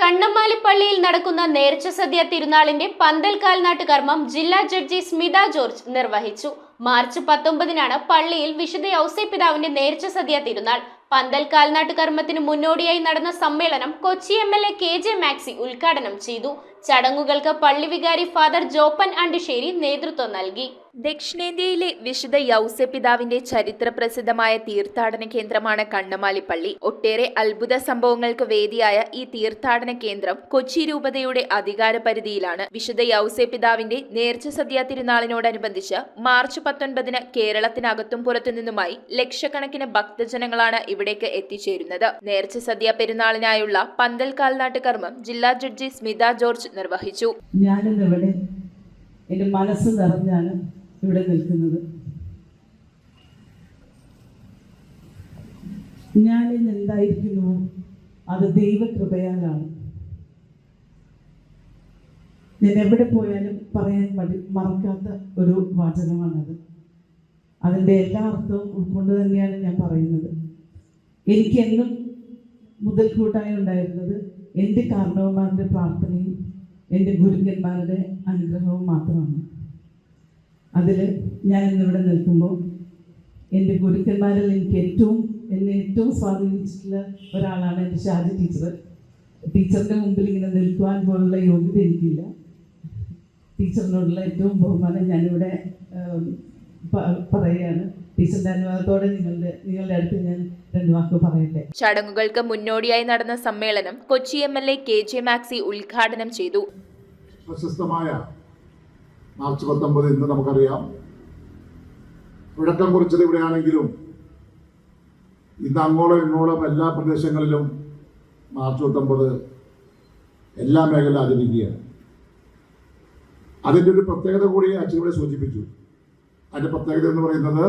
കണ്ണമാലി പള്ളിയിൽ നടക്കുന്ന നേർച്ച സദ്യ തിരുനാളിന്റെ പന്തൽ കാൽനാട്ട് കർമ്മം ജില്ലാ ജഡ്ജി സ്മിത ജോർജ് നിർവഹിച്ചു. മാർച്ച് 19-നാണ് പള്ളിയിൽ വിശുദ്ധ ഔസേപ്പിതാവിന്റെ നേർച്ച സദ്യ തിരുനാൾ. പന്തൽ കാൽനാട്ട് കർമ്മത്തിന് മുന്നോടിയായി നടന്ന സമ്മേളനം കൊച്ചി MLA KJ മാക്സി ഉദ്ഘാടനം ചെയ്തു. ചടങ്ങുകൾക്ക് പള്ളി വികാരി ഫാദർ ജോപ്പൻ അണ്ടിശ്ശേരി നേതൃത്വം നൽകി. ദക്ഷിണേന്ത്യയിലെ വിശുദ്ധ യൗസേപ്പിതാവിന്റെ ചരിത്ര പ്രസിദ്ധമായ തീർത്ഥാടന കേന്ദ്രമാണ് കണ്ണമാലി പള്ളി. ഒട്ടേറെ അത്ഭുത സംഭവങ്ങൾക്ക് വേദിയായ ഈ തീർത്ഥാടന കേന്ദ്രം കൊച്ചി രൂപതയുടെ അധികാര പരിധിയിലാണ്. വിശുദ്ധ യൗസേപ്പിതാവിന്റെ നേർച്ച സദ്യ തിരുനാളിനോടനുബന്ധിച്ച് മാർച്ച് 19-ന് കേരളത്തിനകത്തും പുറത്തുനിന്നുമായി ലക്ഷക്കണക്കിന് ഭക്തജനങ്ങളാണ് ഇവിടേക്ക് എത്തിച്ചേരുന്നത്. നേർച്ച സദ്യ പെരുന്നാളിനായുള്ള പന്തൽ കാൽനാട്ട് കർമ്മം ജില്ലാ ജഡ്ജി സ്മിത ജോർജ് നിർവഹിച്ചു. ഞാനിന്നിവിടെ എൻ്റെ മനസ്സ് നിറഞ്ഞാണ് ഇവിടെ നിൽക്കുന്നത്. ഞാനിന്ന് എന്തായിരിക്കുന്നു അത് ദൈവകൃപയാലാണ്. ഞാൻ എവിടെ പോയാലും പറയാൻ മറക്കാത്ത ഒരു വാചകമാണത്. അതിൻ്റെ എല്ലാ അർത്ഥവും ഉൾക്കൊണ്ട് തന്നെയാണ് ഞാൻ പറയുന്നത്. എനിക്ക് എന്നും മുതൽക്കൂട്ടായി ഉണ്ടായിരുന്നത് എൻ്റെ കാരണവന്മാരുടെ പ്രാർത്ഥനയും എൻ്റെ ഗുരുക്കന്മാരുടെ അനുഗ്രഹവും മാത്രമാണ്. അതിൽ ഞാൻ ഇന്നിവിടെ നിൽക്കുമ്പോൾ എൻ്റെ ഗുരുക്കന്മാരിൽ എന്നെ ഏറ്റവും സ്വാധീനിച്ചിട്ടുള്ള ഒരാളാണ് എൻ്റെ ഷാജി ടീച്ചർ. ടീച്ചറിൻ്റെ മുമ്പിൽ ഇങ്ങനെ നിൽക്കുവാൻ പോലുള്ള യോഗ്യത എനിക്കില്ല. ടീച്ചറിനോടുള്ള ഏറ്റവും ബഹുമാനം ഞാനിവിടെ പറയുകയാണ്. ടീച്ചറിന്റെ അനുവാദത്തോടെ നിങ്ങളുടെ അടുത്ത് ഞാൻ രണ്ട് വാക്ക് പറയട്ടെ. ചടങ്ങുകൾക്ക് മുന്നോടിയായി നടന്ന സമ്മേളനം കൊച്ചി MLA KJ മാക്സി ഉദ്ഘാടനം ചെയ്തു. പ്രശസ്തമായ മാർച്ച് 19 ഇന്ന് നമുക്കറിയാം. തുടക്കം കുറിച്ചത് ഇവിടെയാണെങ്കിലും ഇന്ന് അങ്ങോളം ഇങ്ങോളം എല്ലാ പ്രദേശങ്ങളിലും മാർച്ച് 19 എല്ലാ മേഖല ആചരിക്കുകയാണ്. അതിൻ്റെ ഒരു പ്രത്യേകത കൂടി അച്ഛൻ ഇവിടെ സൂചിപ്പിച്ചു. അതിൻ്റെ പ്രത്യേകത എന്ന് പറയുന്നത്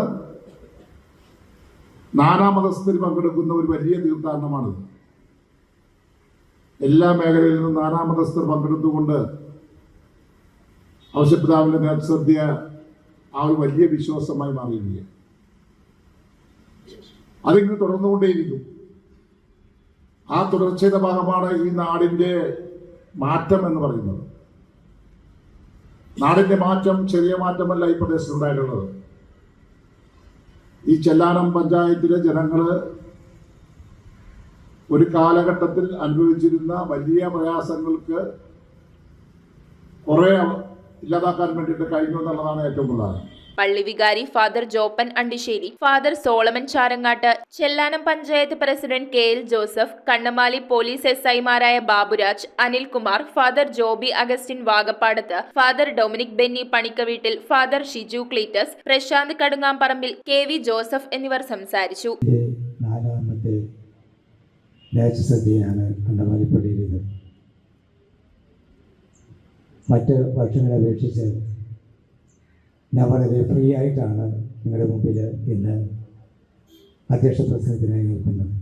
നാനാമതസ്ഥരിൽ പങ്കെടുക്കുന്ന ഒരു വലിയ തീർത്ഥാടനമാണിത്. എല്ലാ മേഖലയിൽ നിന്നും നാനാമതസ്ഥർ പങ്കെടുത്തുകൊണ്ട് ഔസേപ്പിതാവിന്റെ നേർച്ചസദ്യ ആ ഒരു വലിയ വിശ്വാസമായി മാറിയിരിക്കുകയാണ്. അതിങ്ങനെ തുടർന്നുകൊണ്ടേയിരിക്കും. ആ തുടർച്ചയുടെ ഭാഗമാണ് ഈ നാടിൻ്റെ മാറ്റം എന്ന് പറയുന്നത്. നാടിൻ്റെ മാറ്റം ചെറിയ മാറ്റമല്ല ഈ പ്രദേശത്തുണ്ടായിട്ടുള്ളത്. ഈ ചെല്ലാനം പഞ്ചായത്തിലെ ജനങ്ങൾ ഒരു കാലഘട്ടത്തിൽ അനുഭവിച്ചിരുന്ന വലിയ പ്രയാസങ്ങൾക്ക് കുറെ ഇല്ലാതാക്കാൻ വേണ്ടിയിട്ട് കഴിഞ്ഞു എന്നുള്ളതാണ് ഏറ്റവും പ്രധാനം. പള്ളി വികാരി father Joppan Andisseri, father Solomon Charangattu, Chellanam panchayat president KL Joseph, Kannamali police SI-മാരായ Baburaj, Anilkumar, father Joby Augustine Vagappadath, father Dominic Benny Panikkaveettil, father Shiju Cletus, Prashanth Kadungamparambil, KV Joseph എന്നിവർ സംസാരിച്ചു. നാലാമത്തെ നേർച്ചസദ്യയാണ് കണ്ണമാലി പള്ളിയിലേത്. മറ്റ് വർഷങ്ങളെ അപേക്ഷിച്ച് ഞാൻ വളരെ ഫ്രീ ആയിട്ടാണ് നിങ്ങളുടെ മുമ്പിൽ ഇന്ന് അധ്യക്ഷ പ്രസംഗത്തിനായി നിൽക്കുന്നത്.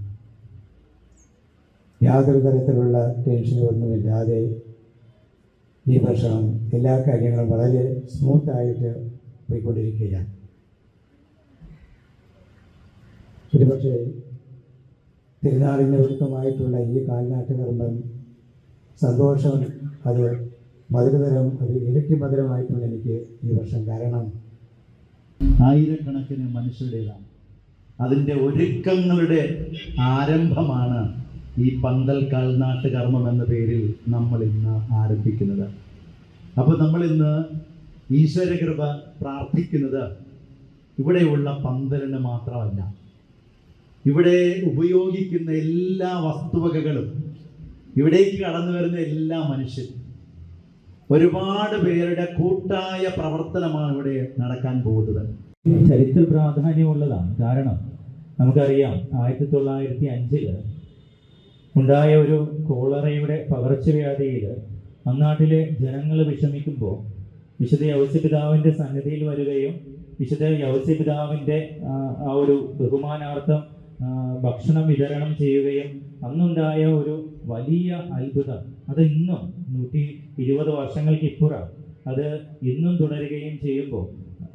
യാതൊരു തരത്തിലുള്ള ടെൻഷനൊന്നുമില്ലാതെ ഈ വർഷം എല്ലാ കാര്യങ്ങളും വളരെ സ്മൂത്തായിട്ട് പോയിക്കൊണ്ടിരിക്കുകയാണ്. ഒരുപക്ഷെ തിരുനാളിന് ഒരുക്കമായിട്ടുള്ള ഈ കാൽനാട്ട് കർമ്മം സന്തോഷം അത് മധുരതരം അത് ഇരട്ടി മധുരമായിട്ടുണ്ട് എനിക്ക് ഈ വർഷം. കാരണം ആയിരക്കണക്കിന് മനുഷ്യരുടേതാണ്. അതിൻ്റെ ഒരുക്കങ്ങളുടെ ആരംഭമാണ് ഈ പന്തൽ കാൽനാട്ട് കർമ്മം എന്ന പേരിൽ നമ്മൾ ഇന്ന് ആരംഭിക്കുന്നത്. അപ്പോൾ നമ്മളിന്ന് ഈശ്വരകൃപ പ്രാർത്ഥിക്കുന്നത് ഇവിടെയുള്ള പന്തലിന് മാത്രമല്ല, ഇവിടെ ഉപയോഗിക്കുന്ന എല്ലാ വസ്തുവകകളും, ഇവിടേക്ക് കടന്നു വരുന്ന എല്ലാ മനുഷ്യരും, ഒരുപാട് പേരുടെ കൂട്ടായ പ്രവർത്തനമാണ് ഇവിടെ നടക്കാൻ പോകുന്നത്. ചരിത്ര പ്രാധാന്യമുള്ളതാണ്. കാരണം നമുക്കറിയാം 1905 ഉണ്ടായ ഒരു കോളറയുടെ പകർച്ചവ്യാധിയിൽ അന്നാട്ടിലെ ജനങ്ങൾ വിഷമിക്കുമ്പോൾ വിശുദ്ധ യൗസേപ്പിതാവിൻ്റെ സന്നിധിയിൽ വരികയും വിശുദ്ധ യൗസേപ്പിതാവിൻ്റെ ആ ഒരു ബഹുമാനാർത്ഥം ഭക്ഷണം വിതരണം ചെയ്യുകയും അന്നുണ്ടായ ഒരു വലിയ അത്ഭുതം അത് ഇന്നും 120 വർഷങ്ങൾക്ക് ഇപ്പുറം അത് ഇന്നും തുടരുകയും ചെയ്യുമ്പോൾ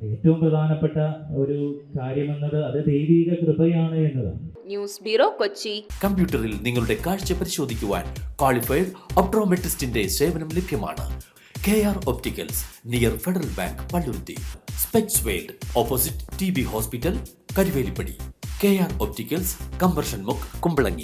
ഏറ്റവും പ്രധാനപ്പെട്ട ഒരു കാര്യമെന്നത് അത് ദൈവിക കൃപയാണ് എന്നതാണ്. News bureau, Kochi. കമ്പ്യൂട്ടറിൽ നിങ്ങളുടെ കാഴ്ച പരിശോധിക്കുവാൻ ക്വാളിഫൈഡ് ഒപ്ട്രോമെട്രിസ്റ്റിന്റെ സേവനം ലഭ്യമാണ്. KR opticals, near federal bank, Palluruthy. Specs world, opposite TB hospital, Karuvelippady. KR opticals, combustion മുക്ക്, കുമ്പളങ്ങി.